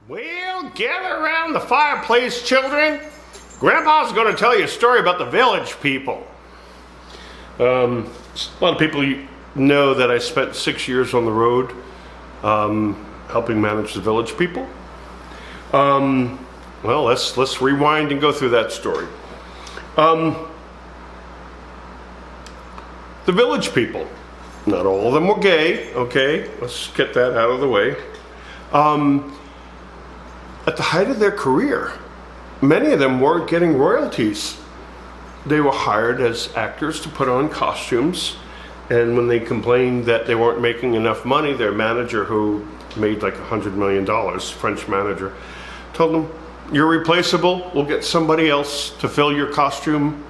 Well, gather around the fireplace, children. Grandpa's going to tell you a story about the village people. A lot of people know that I spent 6 years on the road helping manage the village people. Well, let's rewind and go through that story. The village people, not all of them were gay, okay? Let's get that out of the way. At the height of their career, many of them weren't getting royalties. They were hired as actors to put on costumes, and when they complained that they weren't making enough money, their manager, who made like $100 million, French manager, told them, "You're replaceable, we'll get somebody else to fill your costume.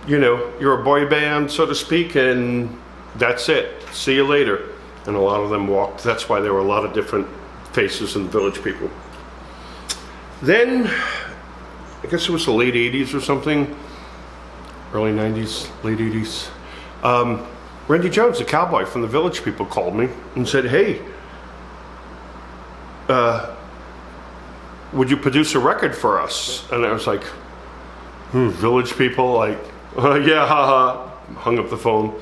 You know, you're a boy band, so to speak, and that's it. See you later." And a lot of them walked. That's why there were a lot of different faces in the village people. Then, I guess it was the late 80s or something, early 90s, late 80s. Randy Jones, the cowboy from the village people, called me and said, "Hey, would you produce a record for us?" And I was like, village people, like, yeah, haha, hung up the phone.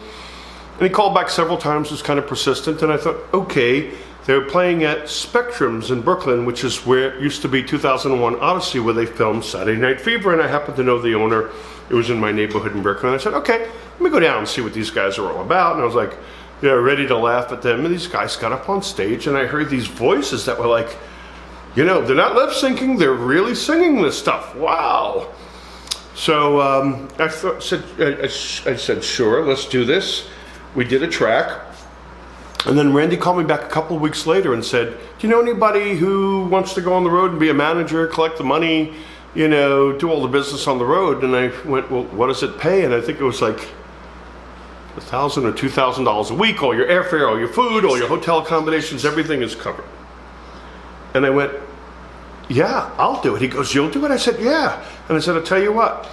And he called back several times, was kind of persistent, and I thought, okay. They were playing at Spectrum's in Brooklyn, which is where it used to be 2001 Odyssey, where they filmed Saturday Night Fever, and I happened to know the owner. It was in my neighborhood in Brooklyn. I said, okay, let me go down and see what these guys are all about. And I was like, yeah, ready to laugh at them. And these guys got up on stage, and I heard these voices that were like, you know, they're not lip syncing, they're really singing this stuff. Wow. So I said, sure, let's do this. We did a track. And then Randy called me back a couple of weeks later and said, "Do you know anybody who wants to go on the road and be a manager, collect the money, you know, do all the business on the road?" And I went, "Well, what does it pay?" And I think it was like $1,000 or $2,000 a week. All your airfare, all your food, all your hotel accommodations, everything is covered. And I went, "Yeah, I'll do it." He goes, "You'll do it?" I said, "Yeah." And I said, "I'll tell you what,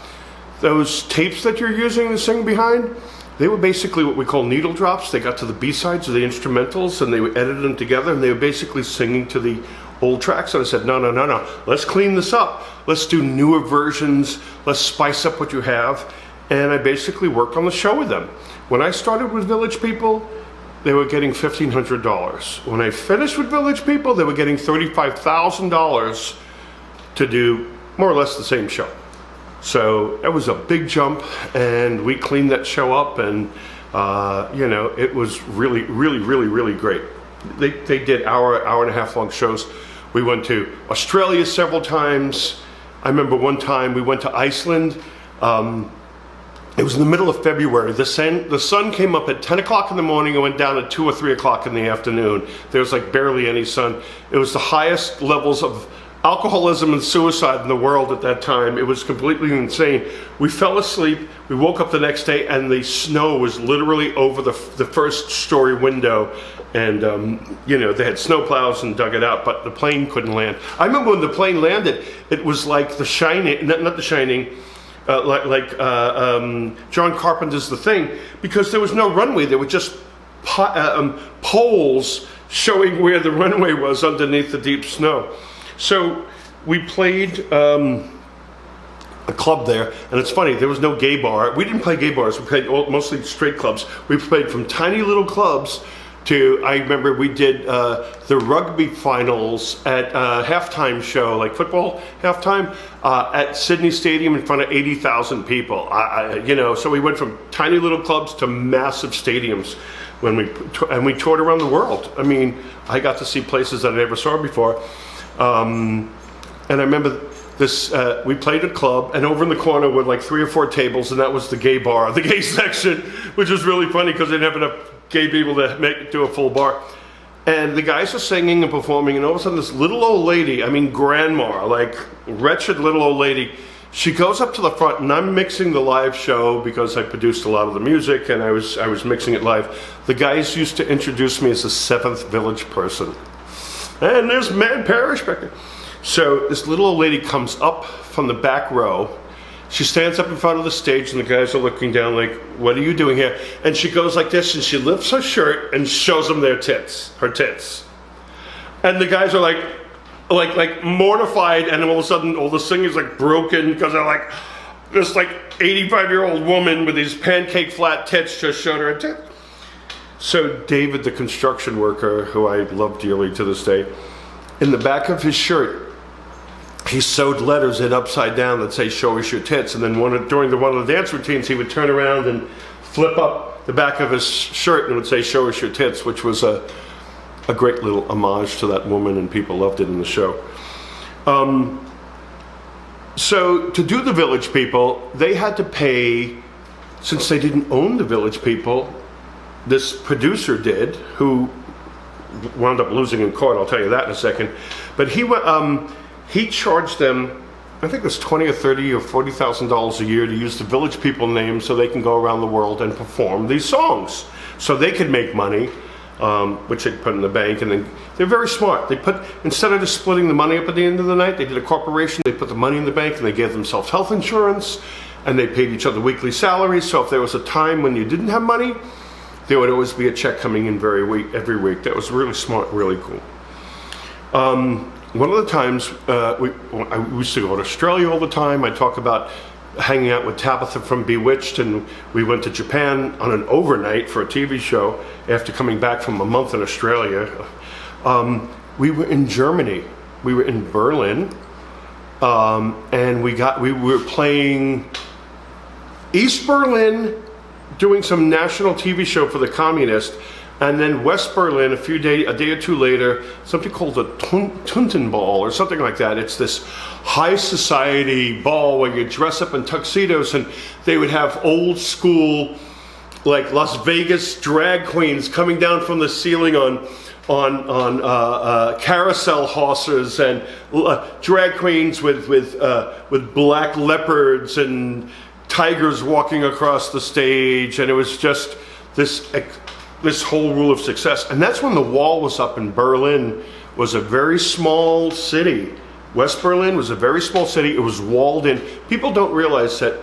those tapes that you're using to sing behind, they were basically what we call needle drops. They got to the B-sides of the instrumentals and they edited them together, and they were basically singing to the old tracks." And I said, no, let's clean this up. Let's do newer versions. Let's spice up what you have. And I basically worked on the show with them. When I started with Village People, they were getting $1,500. When I finished with Village People, they were getting $35,000 to do more or less the same show. So it was a big jump, and we cleaned that show up, and you know, it was really, really, really, really great. They did hour and a half long shows. We went to Australia several times. I remember one time we went to Iceland. It was in the middle of February. The sun came up at 10 o'clock in the morning and went down at 2 or 3 o'clock in the afternoon. There was like barely any sun. It was the highest levels of alcoholism and suicide in the world at that time. It was completely insane. We fell asleep. We woke up the next day, and the snow was literally over the first story window. And you know, they had snowplows and dug it out, but the plane couldn't land. I remember when the plane landed, it was like The Shining, not The Shining, like John Carpenter's The Thing, because there was no runway. There were just poles showing where the runway was underneath the deep snow. So we played a club there, and it's funny, there was no gay bar. We didn't play gay bars, we played mostly straight clubs. We played from tiny little clubs to, I remember we did the rugby finals at halftime show, like football halftime, at Sydney Stadium in front of 80,000 people. You know, so we went from tiny little clubs to massive stadiums when we toured around the world. I mean, I got to see places that I never saw before. And I remember this, we played a club, and over in the corner were like 3 or 4 tables, and that was the gay bar, the gay section, which was really funny because they didn't have enough gay people to do a full bar. And the guys are singing and performing, and all of a sudden this little old lady, I mean grandma, like wretched little old lady, she goes up to the front, and I'm mixing the live show because I produced a lot of the music, and I was mixing it live. The guys used to introduce me as the 7th village person. And there's Man Parrish back there. So this little old lady comes up from the back row. She stands up in front of the stage, and the guys are looking down like, "What are you doing here?" And she goes like this, and she lifts her shirt and shows them her tits. And the guys are like, like mortified, and then all of a sudden all the singers like broken because they're like, this like 85-year-old woman with these pancake flat tits just showed her a tit. So David, the construction worker, who I love dearly to this day, in the back of his shirt, he sewed letters in upside down that say, "Show us your tits." And then during one of the dance routines, he would turn around and flip up the back of his shirt and it would say, "Show us your tits," which was a great little homage to that woman, and people loved it in the show. So to do the Village People, they had to pay, since they didn't own the Village People, this producer did, who wound up losing in court. I'll tell you that in a second. But he charged them, I think it was $20 or $30 or $40,000 a year to use the Village People name so they can go around the world and perform these songs, so they could make money, which they put in the bank. And then they're very smart. Instead of just splitting the money up at the end of the night, they did a corporation. They put the money in the bank and they gave themselves health insurance, and they paid each other weekly salaries. So if there was a time when you didn't have money, there would always be a check coming in every week. That was really smart, really cool. One of the times, we used to go to Australia all the time. I talk about hanging out with Tabitha from Bewitched, and we went to Japan on an overnight for a TV show after coming back from a month in Australia. We were in Germany. We were in Berlin, and we were playing East Berlin, doing some national TV show for the communists, and then West Berlin a day or two later, something called the Tunten Ball or something like that. It's this high society ball where you dress up in tuxedos, and they would have old school, like Las Vegas drag queens coming down from the ceiling on carousel horses, and drag queens with black leopards and tigers walking across the stage, and it was just this whole rule of success. And that's when the wall was up, and Berlin was a very small city. West Berlin was a very small city. It was walled in. People don't realize that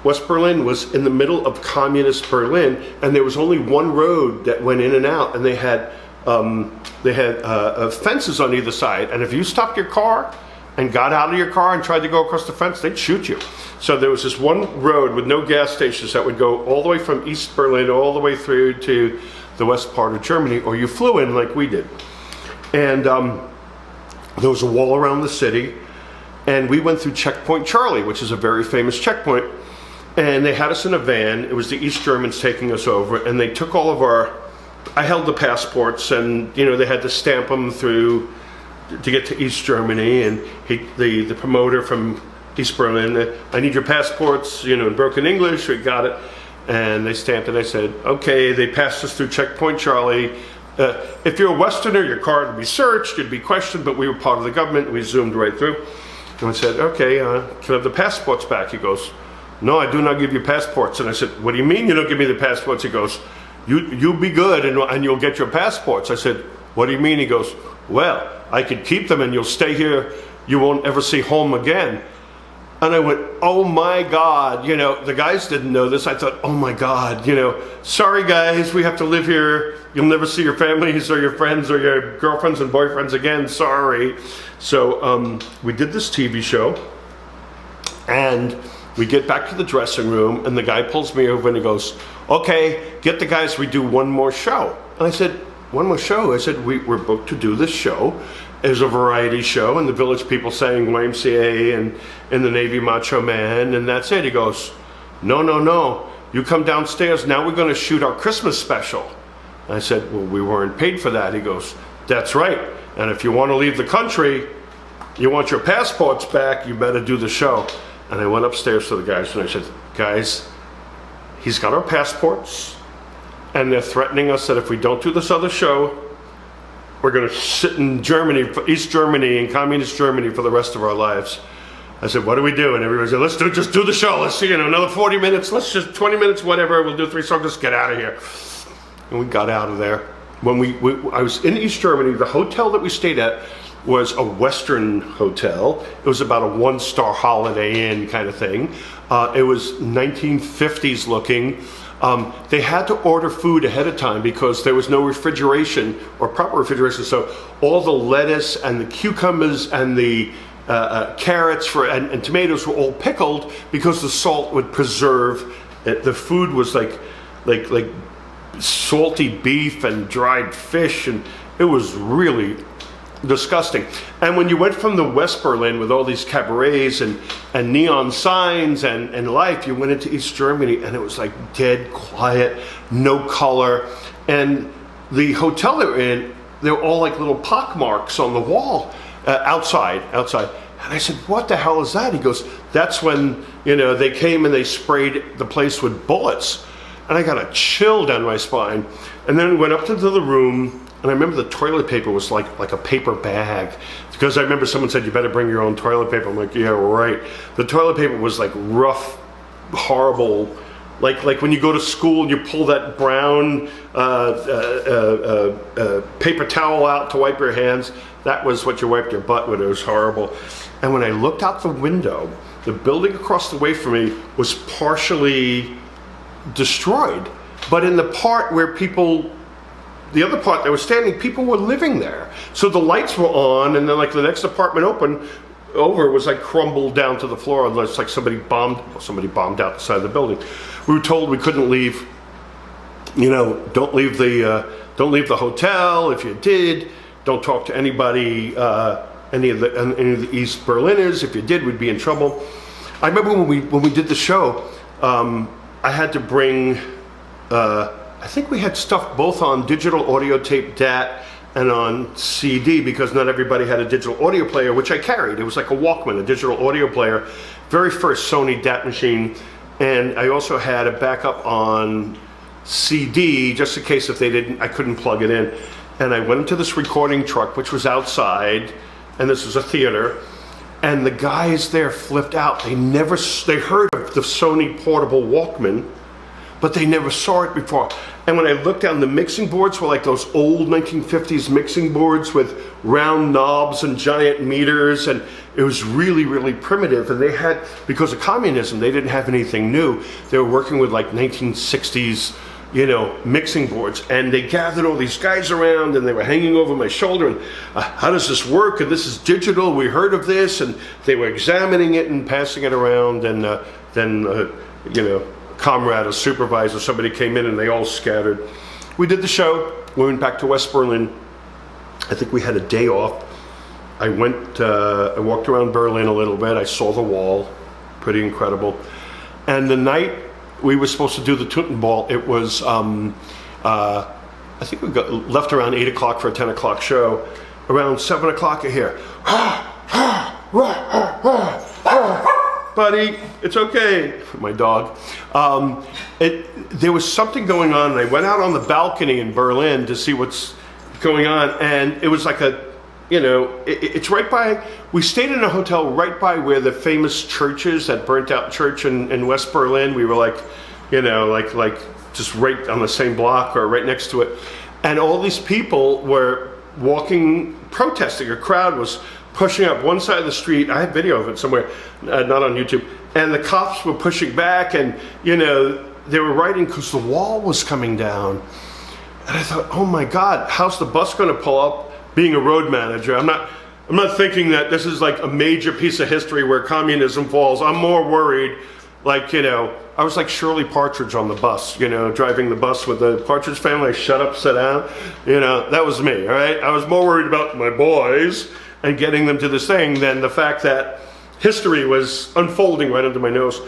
West Berlin was in the middle of communist Berlin, and there was only one road that went in and out, and they had fences on either side, and if you stopped your car and got out of your car and tried to go across the fence, they'd shoot you. So there was this one road with no gas stations that would go all the way from East Berlin all the way through to the west part of Germany, or you flew in like we did. And there was a wall around the city, and we went through Checkpoint Charlie, which is a very famous checkpoint, and they had us in a van. It was the East Germans taking us over, and they took all of I held the passports, and they had to stamp them through to get to East Germany, and the promoter from East Berlin, "I need your passports," in broken English. We got it, and they stamped it. I said, okay. They passed us through Checkpoint Charlie. If you're a Westerner, your car would be searched, you'd be questioned, but we were part of the government. We zoomed right through, and I said, okay, can I have the passports back? He goes, "No, I do not give you passports." And I said, "What do you mean you don't give me the passports?" He goes, You be good and you'll get your passports." I said, "What do you mean?" He goes, "Well, I could keep them and you'll stay here. You won't ever see home again." And I went, oh my God. The guys didn't know this. I thought, oh my God, sorry guys, we have to live here. You'll never see your families or your friends or your girlfriends and boyfriends again. Sorry. So we did this TV show, and we get back to the dressing room, and the guy pulls me over and he goes, "Okay, get the guys, we do one more show." And I said, "One more show?" I said, we're booked to do this show. It was a variety show, and the Village People sang YMCA and in the Navy Macho Man, and that's it. He goes, No, you come downstairs, now we're going to shoot our Christmas special." And I said, "Well, we weren't paid for that." He goes, "That's right, and if you want to leave the country, you want your passports back, you better do the show." And I went upstairs to the guys and I said, "Guys, he's got our passports, and they're threatening us that if we don't do this other show, we're going to sit in Germany, East Germany, and communist Germany for the rest of our lives." I said, "What do we do?" And everybody said, just do the show. Let's see, another 40 minutes. Let's just 20 minutes, whatever. We'll do 3 songs. Just get out of here. And we got out of there. When I was in East Germany, the hotel that we stayed at was a Western hotel. It was about a 1-star Holiday Inn kind of thing. It was 1950s looking. They had to order food ahead of time because there was no refrigeration or proper refrigeration. So all the lettuce and the cucumbers and the carrots and tomatoes were all pickled because the salt would preserve it. The food was like salty beef and dried fish, and it was really disgusting. And when you went from the West Berlin with all these cabarets and neon signs and life, you went into East Germany and it was like dead quiet, no color. And the hotel they were in, they were all like little pockmarks on the wall outside. And I said, what the hell is that? He goes, that's when, they came and they sprayed the place with bullets. And I got a chill down my spine. And then we went up into the room, and I remember the toilet paper was like a paper bag. Because I remember someone said, you better bring your own toilet paper. I'm like, yeah, right. The toilet paper was like rough, horrible, like when you go to school and you pull that brown paper towel out to wipe your hands. That was what you wiped your butt with. It was horrible. And when I looked out the window, the building across the way from me was partially destroyed. But in the part where the other part they were standing, people were living there. So the lights were on, and then like the next apartment over was like crumbled down to the floor, unless like somebody bombed out the side of the building. We were told we couldn't leave. Don't leave the hotel. If you did, don't talk to anybody, any of the East Berliners. If you did, we'd be in trouble. I remember when we did the show, I had to bring. I think we had stuff both on digital audio tape DAT and on CD, because not everybody had a digital audio player, which I carried. It was like a Walkman, a digital audio player, very first Sony DAT machine. And I also had a backup on CD, just in case if I couldn't plug it in. And I went into this recording truck, which was outside, and this was a theater. And the guys there flipped out. They heard of the Sony portable Walkman, but they never saw it before. And when I looked down, the mixing boards were like those old 1950s mixing boards with round knobs and giant meters, and it was really, really primitive. And they had, because of communism, they didn't have anything new. They were working with like 1960s, mixing boards. And they gathered all these guys around, and they were hanging over my shoulder, and how does this work? And this is digital, we heard of this. And they were examining it and passing it around, and then comrade, a supervisor, somebody came in and they all scattered. We did the show. We went back to West Berlin. I think we had a day off. I walked around Berlin a little bit. I saw the wall, pretty incredible. And the night we were supposed to do the Totenball, it was, I think we got left around 8 o'clock for a 10 o'clock show. Around 7 o'clock I hear, buddy, it's okay. My dog. There was something going on, and I went out on the balcony in Berlin to see what's going on, and it was like it's right by, we stayed in a hotel right by where the famous church is, that burnt out church in West Berlin. We were like just right on the same block or right next to it. And all these people were walking, protesting. A crowd was pushing up one side of the street. I have video of it somewhere, not on YouTube. And the cops were pushing back, and they were writing because the wall was coming down. And I thought, oh my God, how's the bus going to pull up? Being a road manager, I'm not thinking that this is like a major piece of history where communism falls. I'm more worried, I was like Shirley Partridge on the bus, driving the bus with the Partridge Family. Shut up, sit down. That was me, all right? I was more worried about my boys and getting them to this thing than the fact that history was unfolding right under my nose.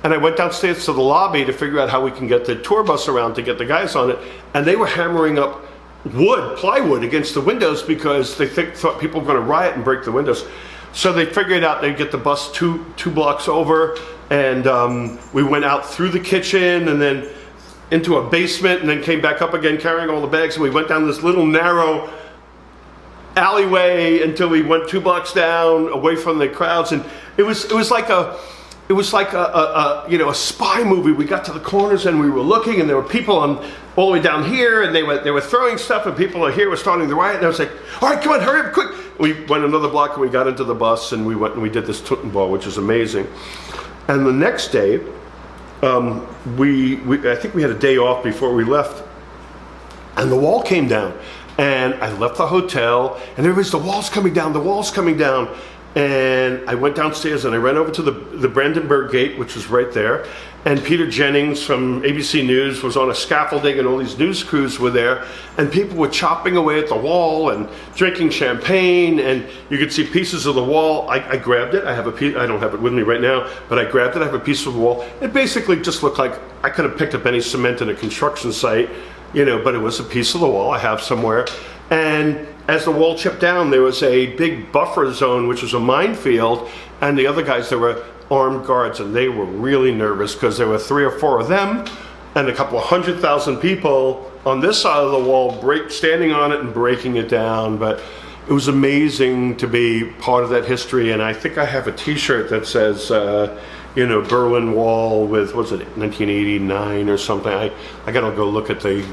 And I went downstairs to the lobby to figure out how we can get the tour bus around to get the guys on it. And they were hammering up plywood against the windows because they thought people were going to riot and break the windows. So they figured out they'd get the bus two blocks over, and we went out through the kitchen and then into a basement, and then came back up again carrying all the bags, and we went down this little narrow alleyway until we went 2 blocks down away from the crowds. And it was like a spy movie. We got to the corners and we were looking, and there were people all the way down here, and they were throwing stuff, and people here were starting to riot. And I was like, all right, come on, hurry up, quick. We went another block and we got into the bus, and we went and we did this Totenball, which is amazing. And the next day, I think we had a day off before we left, and the wall came down. And I left the hotel, and everybody's, the wall's coming down, the wall's coming down. And I went downstairs and I ran over to the Brandenburg Gate, which was right there. And Peter Jennings from ABC News was on a scaffolding, and all these news crews were there. And people were chopping away at the wall and drinking champagne, and you could see pieces of the wall. I grabbed it. I have a piece. I don't have it with me right now, but I grabbed it. I have a piece of the wall. It basically just looked like I could have picked up any cement in a construction site, but it was a piece of the wall I have somewhere. And as the wall chipped down, there was a big buffer zone, which was a minefield, and the other guys, there were armed guards, and they were really nervous because there were 3 or 4 of them and a couple of 100,000 people on this side of the wall standing on it and breaking it down. But it was amazing to be part of that history, and I think I have a t-shirt that says Berlin Wall with, what's it, 1989 or something. I gotta go look at the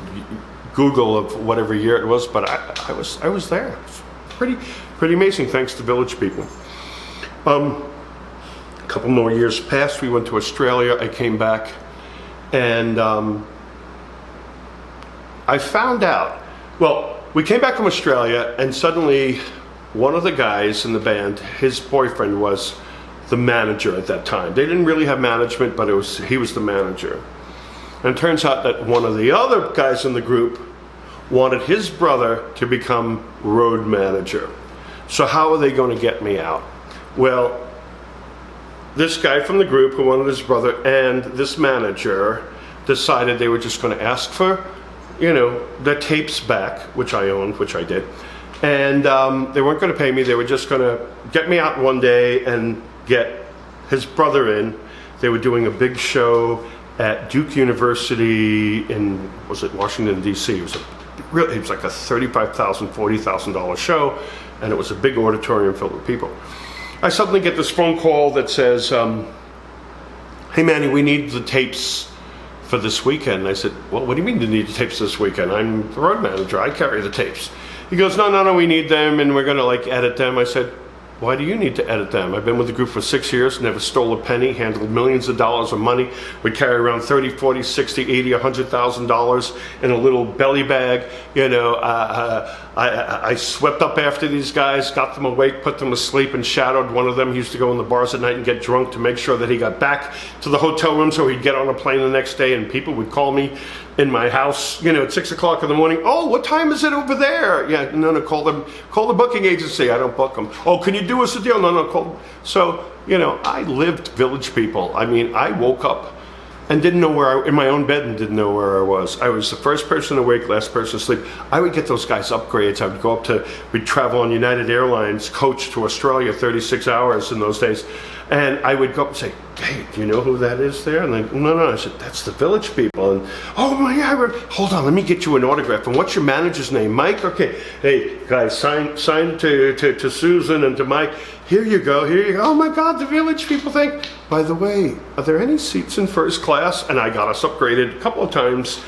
Google of whatever year it was, but I was there. It was pretty amazing, thanks to Village people. A couple more years passed. We went to Australia. I came back, and I found out. Well, we came back from Australia, and suddenly one of the guys in the band, his boyfriend was the manager at that time. They didn't really have management, but he was the manager. And it turns out that one of the other guys in the group wanted his brother to become road manager. So how are they going to get me out? Well, this guy from the group who wanted his brother and this manager decided they were just going to ask for, the tapes back, which I owned, which I did. And they weren't going to pay me. They were just going to get me out one day and get his brother in. They were doing a big show at Duke University in, was it Washington, D.C. It was like a $35,000, $40,000 show, and it was a big auditorium filled with people. I suddenly get this phone call that says, hey Manny, we need the tapes for this weekend. I said, well, what do you mean you need the tapes this weekend? I'm the road manager, I carry the tapes. He goes, no, we need them, and we're gonna edit them. I said, why do you need to edit them? I've been with the group for 6 years, never stole a penny, handled millions of dollars of money. We carry around 30, 40, 60, 80, $100,000 in a little belly bag. I swept up after these guys, got them awake, put them asleep, and shadowed one of them. He used to go in the bars at night and get drunk to make sure that he got back to the hotel room so he'd get on a plane the next day, and people would call me in my house, at 6 o'clock in the morning. Oh, what time is it over there? Yeah, no, call the booking agency. I don't book them. Oh, can you do us a deal? No, call them. So, I lived Village people. I mean, I woke up and didn't know in my own bed and didn't know where I was. I was the first person awake, last person asleep. I would get those guys upgrades. I would go we'd travel on United Airlines coach to Australia, 36 hours in those days. And I would go up and say, hey, do you know who that is there? And they, no. I said, that's the Village people. And, oh my God, hold on, let me get you an autograph. And what's your manager's name? Mike? Okay. Hey, guys, sign to Susan and to Mike. Here you go. Oh my God, the Village people think. By the way, are there any seats in first class? And I got us upgraded a couple of times,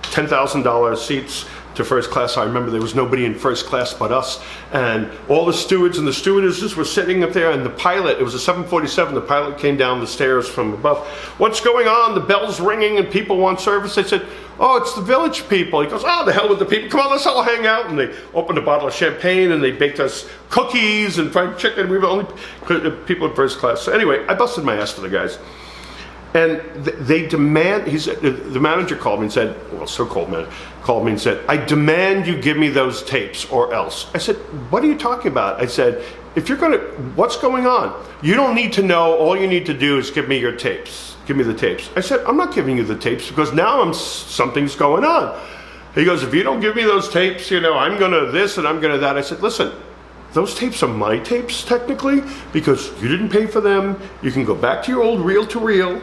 $10,000 seats to first class. I remember there was nobody in first class but us, and all the stewards and the stewardesses were sitting up there, and the pilot, it was a 747, the pilot came down the stairs from above. What's going on? The bell's ringing and people want service. They said, oh, it's the Village people. He goes, oh, the hell with the people. Come on, let's all hang out. And they opened a bottle of champagne and they baked us cookies and fried chicken. We were only people in first class. So anyway, I busted my ass for the guys. And they demand, the manager called me and said, well, so-called manager, called me and said, I demand you give me those tapes or else. I said, what are you talking about? I said, if you're gonna, what's going on? You don't need to know, all you need to do is give me your tapes. Give me the tapes. I said, I'm not giving you the tapes because now something's going on. He goes, if you don't give me those tapes, I'm gonna this and I'm gonna that. I said, listen, those tapes are my tapes technically because you didn't pay for them. You can go back to your old reel-to-reel.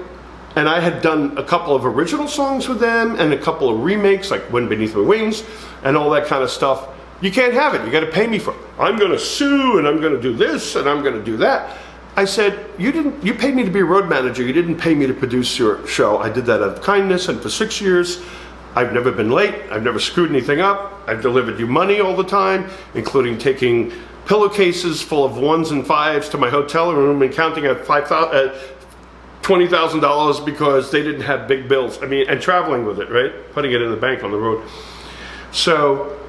And I had done a couple of original songs with them and a couple of remakes like Wind Beneath My Wings and all that kind of stuff. You can't have it. You got to pay me for it. I'm going to sue and I'm going to do this and I'm going to do that. I said, you paid me to be a road manager. You didn't pay me to produce your show. I did that out of kindness, and for 6 years, I've never been late. I've never screwed anything up. I've delivered you money all the time, including taking pillowcases full of 1s and 5s to my hotel room and counting at $20,000 because they didn't have big bills. I mean, and traveling with it, right? Putting it in the bank on the road. So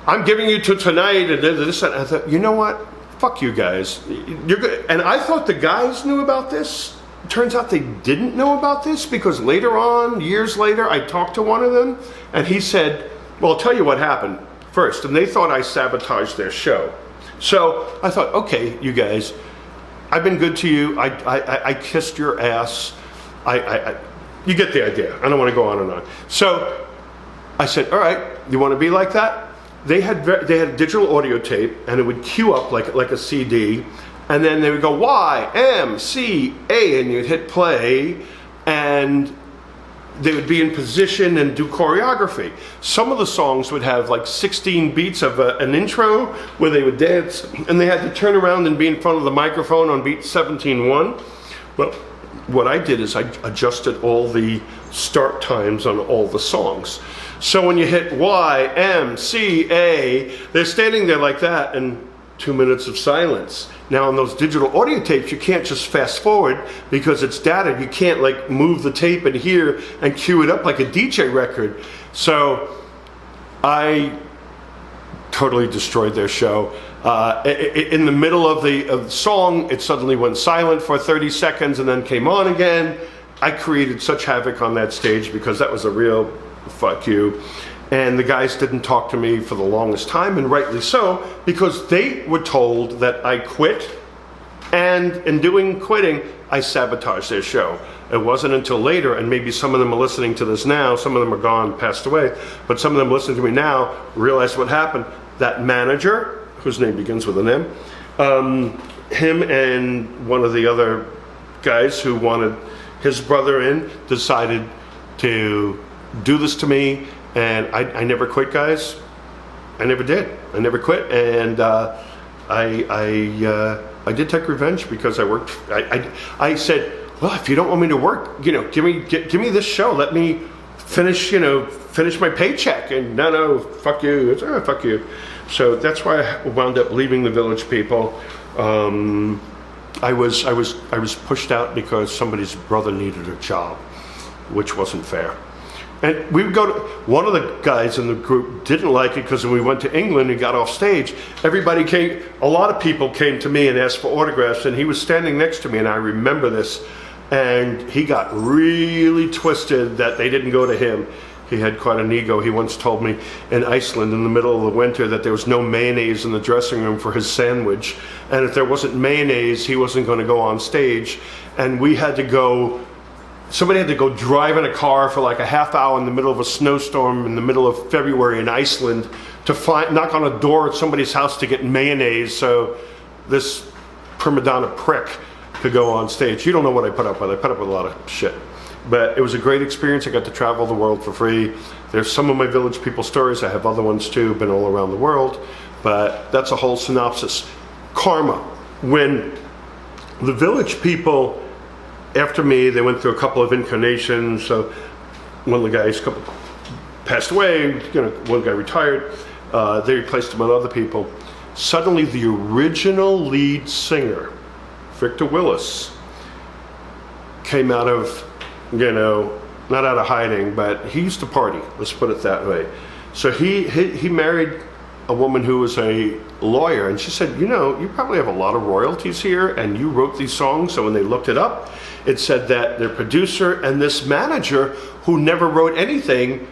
I'm giving you to tonight and this, and I thought, you know what? Fuck you guys. You're good. And I thought the guys knew about this. Turns out they didn't know about this, because later on, years later, I talked to one of them and he said, well, I'll tell you what happened first. And they thought I sabotaged their show. So I thought, okay, you guys, I've been good to you. I kissed your ass. You get the idea. I don't want to go on and on. So I said, all right, you want to be like that? They had digital audio tape, and it would queue up like a CD, and then they would go Y, M, C, A, and you'd hit play, and they would be in position and do choreography. Some of the songs would have like 16 beats of an intro where they would dance, and they had to turn around and be in front of the microphone on beat 17-1. Well, what I did is I adjusted all the start times on all the songs. So when you hit Y, M, C, A, they're standing there like that, and 2 minutes of silence. Now on those digital audio tapes, you can't just fast forward because it's data. You can't like move the tape in here and cue it up like a DJ record. So I totally destroyed their show. In the middle of the song, it suddenly went silent for 30 seconds and then came on again. I created such havoc on that stage because that was a real fuck you. And the guys didn't talk to me for the longest time, and rightly so, because they were told that I quit, and in doing quitting, I sabotaged their show. It wasn't until later, and maybe some of them are listening to this now, some of them are gone, passed away, but some of them listening to me now realize what happened. That manager, whose name begins with an M, him and one of the other guys who wanted his brother in, decided to do this to me. And I never quit, guys. I never did. I never quit, and I did take revenge because I worked. I said, well, if you don't want me to work, give me this show. Let me finish my paycheck. And no, fuck you. It's, fuck you. So that's why I wound up leaving the Village People. I was pushed out because somebody's brother needed a job, which wasn't fair. And we would go to, one of the guys in the group didn't like it because when we went to England and got off stage, a lot of people came to me and asked for autographs, and he was standing next to me, and I remember this, and he got really twisted that they didn't go to him. He had quite an ego. He once told me in Iceland in the middle of the winter that there was no mayonnaise in the dressing room for his sandwich, and if there wasn't mayonnaise, he wasn't going to go on stage, and somebody had to go drive in a car for like a half hour in the middle of a snowstorm in the middle of February in Iceland to knock on a door at somebody's house to get mayonnaise so this prima donna prick could go on stage. You don't know what I put up with. I put up with a lot of shit. But it was a great experience. I got to travel the world for free. There's some of my Village People stories. I have other ones too, been all around the world. But that's a whole synopsis. Karma. When the Village People, after me, they went through a couple of incarnations. So one of the guys passed away, one guy retired, they replaced him with other people. Suddenly the original lead singer, Victor Willis, came out of, not out of hiding, but he used to party, let's put it that way. So he married a woman who was a lawyer, and she said, you probably have a lot of royalties here, and you wrote these songs. So when they looked it up, it said that their producer and this manager who never wrote anything,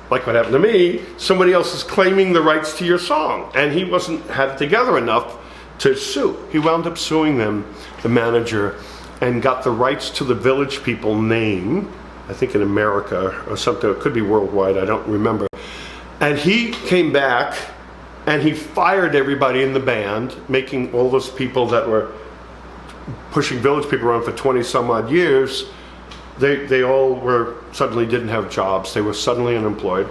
like what happened to me, somebody else is claiming the rights to your song, and he had it together enough to sue. He wound up suing them, the manager, and got the rights to the Village People name, I think in America or something, it could be worldwide, I don't remember. And he came back and he fired everybody in the band, making all those people that were pushing Village People around for 20 some odd years, they all suddenly didn't have jobs. They were suddenly unemployed.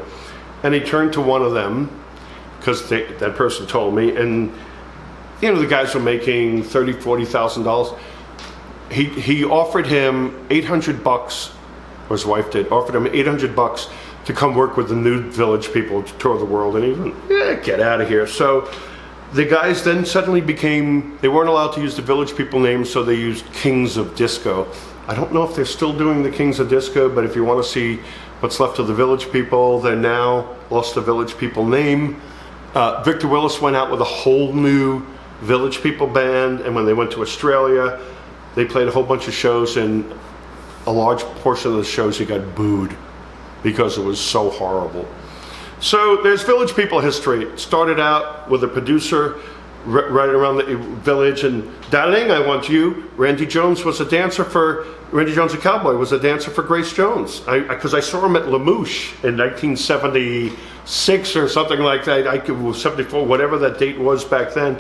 And he turned to one of them, because that person told me, and the guys were making $30,000, $40,000. He offered him $800, or his wife did, offered him $800 to come work with the new Village People to tour the world, and he went, get out of here. So the guys then suddenly became, they weren't allowed to use the Village People names, so they used Kings of Disco. I don't know if they're still doing the Kings of Disco, but if you want to see what's left of the Village People, they're now lost the Village People name. Victor Willis went out with a whole new Village People band, and when they went to Australia, they played a whole bunch of shows, and a large portion of the shows he got booed because it was so horrible. So there's Village People history. It started out with a producer right around the village, and darling, I want you. Randy Jones, a cowboy, was a dancer for Grace Jones. Because I saw him at Lamouche in 1976 or something like that. 74, whatever that date was back then.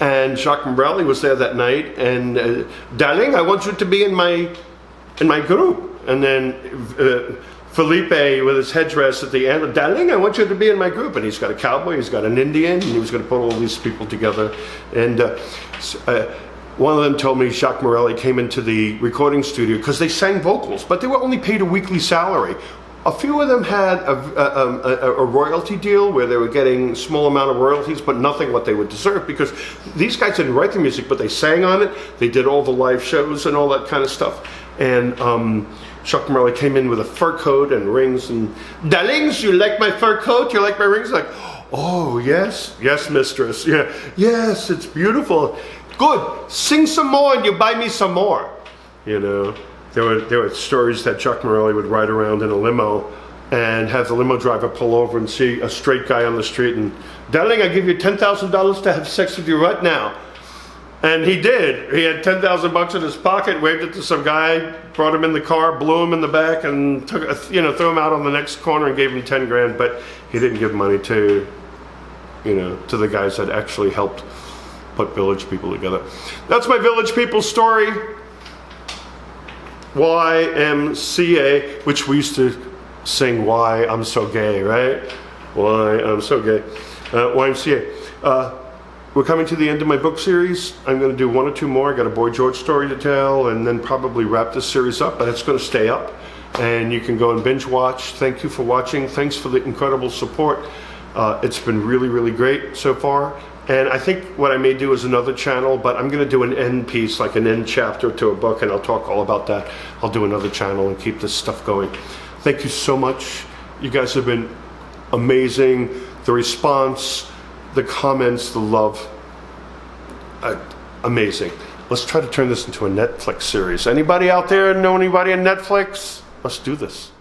And Jacques Morali was there that night, and darling, I want you to be in my group. And then Felipe with his headdress at the end, darling, I want you to be in my group. And he's got a cowboy, he's got an Indian, and he was going to put all these people together. And one of them told me Jacques Morali came into the recording studio because they sang vocals, but they were only paid a weekly salary. A few of them had a royalty deal where they were getting a small amount of royalties, but nothing what they would deserve, because these guys didn't write the music, but they sang on it. They did all the live shows and all that kind of stuff. And Jacques Morali came in with a fur coat and rings, and darlings, you like my fur coat? You like my rings? Like, oh yes, yes, mistress. Yeah, yes, it's beautiful. Good. Sing some more, and you buy me some more. You know. There were stories that Jacques Morali would ride around in a limo and have the limo driver pull over and see a straight guy on the street and, darling, I give you $10,000 to have sex with you right now. And he did. He had $10,000 in his pocket, waved it to some guy, brought him in the car, blew him in the back, and threw him out on the next corner and gave him 10 grand. But he didn't give money to the guys that actually helped put Village People together. That's my Village People story. YMCA, which we used to sing Why I'm So Gay, right? Why I'm So Gay. YMCA. We're coming to the end of my book series. I'm going to do one or two more. I got a Boy George story to tell, and then probably wrap this series up, but it's going to stay up. And you can go and binge watch. Thank you for watching. Thanks for the incredible support. It's been really, really great so far. And I think what I may do is another channel, but I'm going to do an end piece, like an end chapter to a book, and I'll talk all about that. I'll do another channel and keep this stuff going. Thank you so much. You guys have been amazing. The response, the comments, the love, amazing. Let's try to turn this into a Netflix series. Anybody out there know anybody on Netflix? Let's do this.